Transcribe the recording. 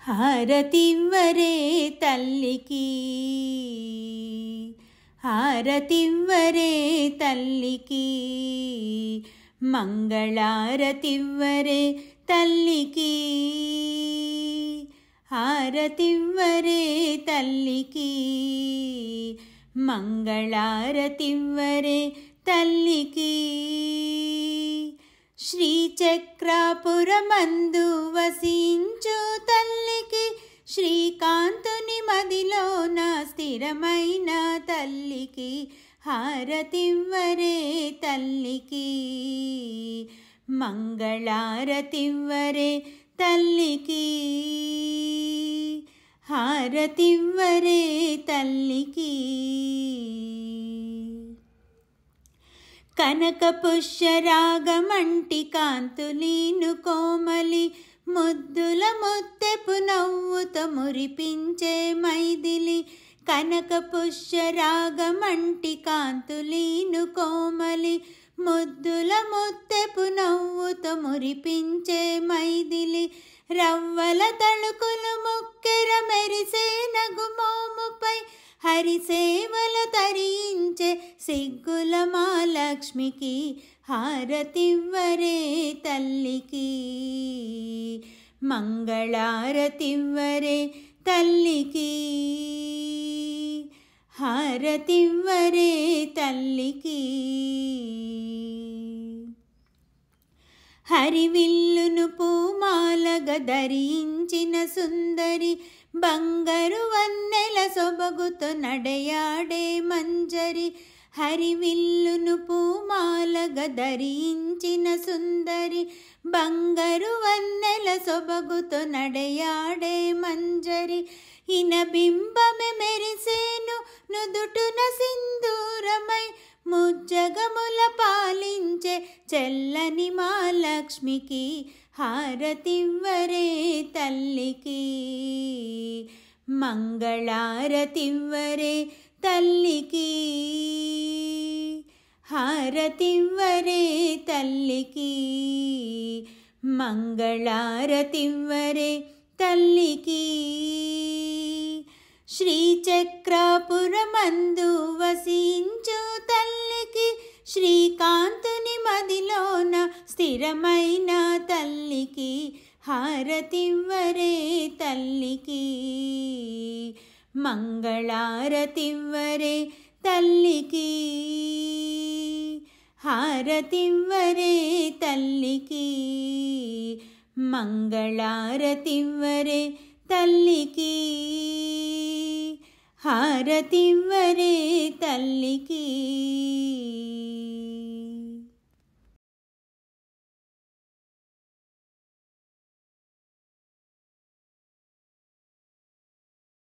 హారతివ్వరే తల్లికి, హారతివ్వరే తల్లికి, మంగళారతివ్వరే తల్లికి, హారతివ్వరే తల్లికి, మంగళారతివ్వరే తల్లికి. శ్రీచక్రాపురమందు వసించు తల్లికి, శ్రీకాంతుని మదిలోన స్థిరమైన తల్లికి, హారతివ్వరే తల్లికి, మంగళారతివ్వరే తల్లికి, హారతివ్వరే తల్లికి. కనక పుష్యరాగమంటి కాంతులీను కోమలి, ముద్దుల ముత్తెపు నవ్వుతో మురిపించే మైథిలి. కనక పుష్యరాగమంటి కాంతులీను కోమలి, ముద్దుల ముత్తెపు నవ్వుతో మురిపించే మైథిలి. రవ్వల తళుకులు ముక్కెర మెరిసే నగుమోముపై, హరిసేవల తరించే సిగ్గుల మహాలక్ష్మికి, హారతివ్వరే తల్లికి, మంగళారతివ్వరే తల్లికి, హారతివ్వరే తల్లికి. హరివిల్లును పూమాలగా ధరించిన సుందరి, బంగారు వన్నెల సొబగుతో నడయాడే మంజరి. హరివిల్లును పూమాలగా ధరించిన సుందరి, బంగారు వన్నెల సొబగుతో నడయాడే మంజరి. ఇన బింబమే మెరిసేను నుదుటున సింధూరమై, ముజ్జగముల పాలించే చెల్లని మహాలక్ష్మికి, హారతివ్వరే తల్లికి, మంగళారతివ్వరే తల్లికి, హారతివ్వరే తల్లికి, మంగళారతివ్వరే తల్లికి. శ్రీచక్రాపురమందు వసించు తల్లికి, శ్రీకాంతుని మదిలోన స్థిరమైన తల్లికి, హారతివ్వరే తల్లికి, మంగళారతివ్వరే తల్లికి, హారతివ్వరే తల్లికి, మంగళారతివ్వరే తల్లికి, హారతివ్వరే తల్లికి.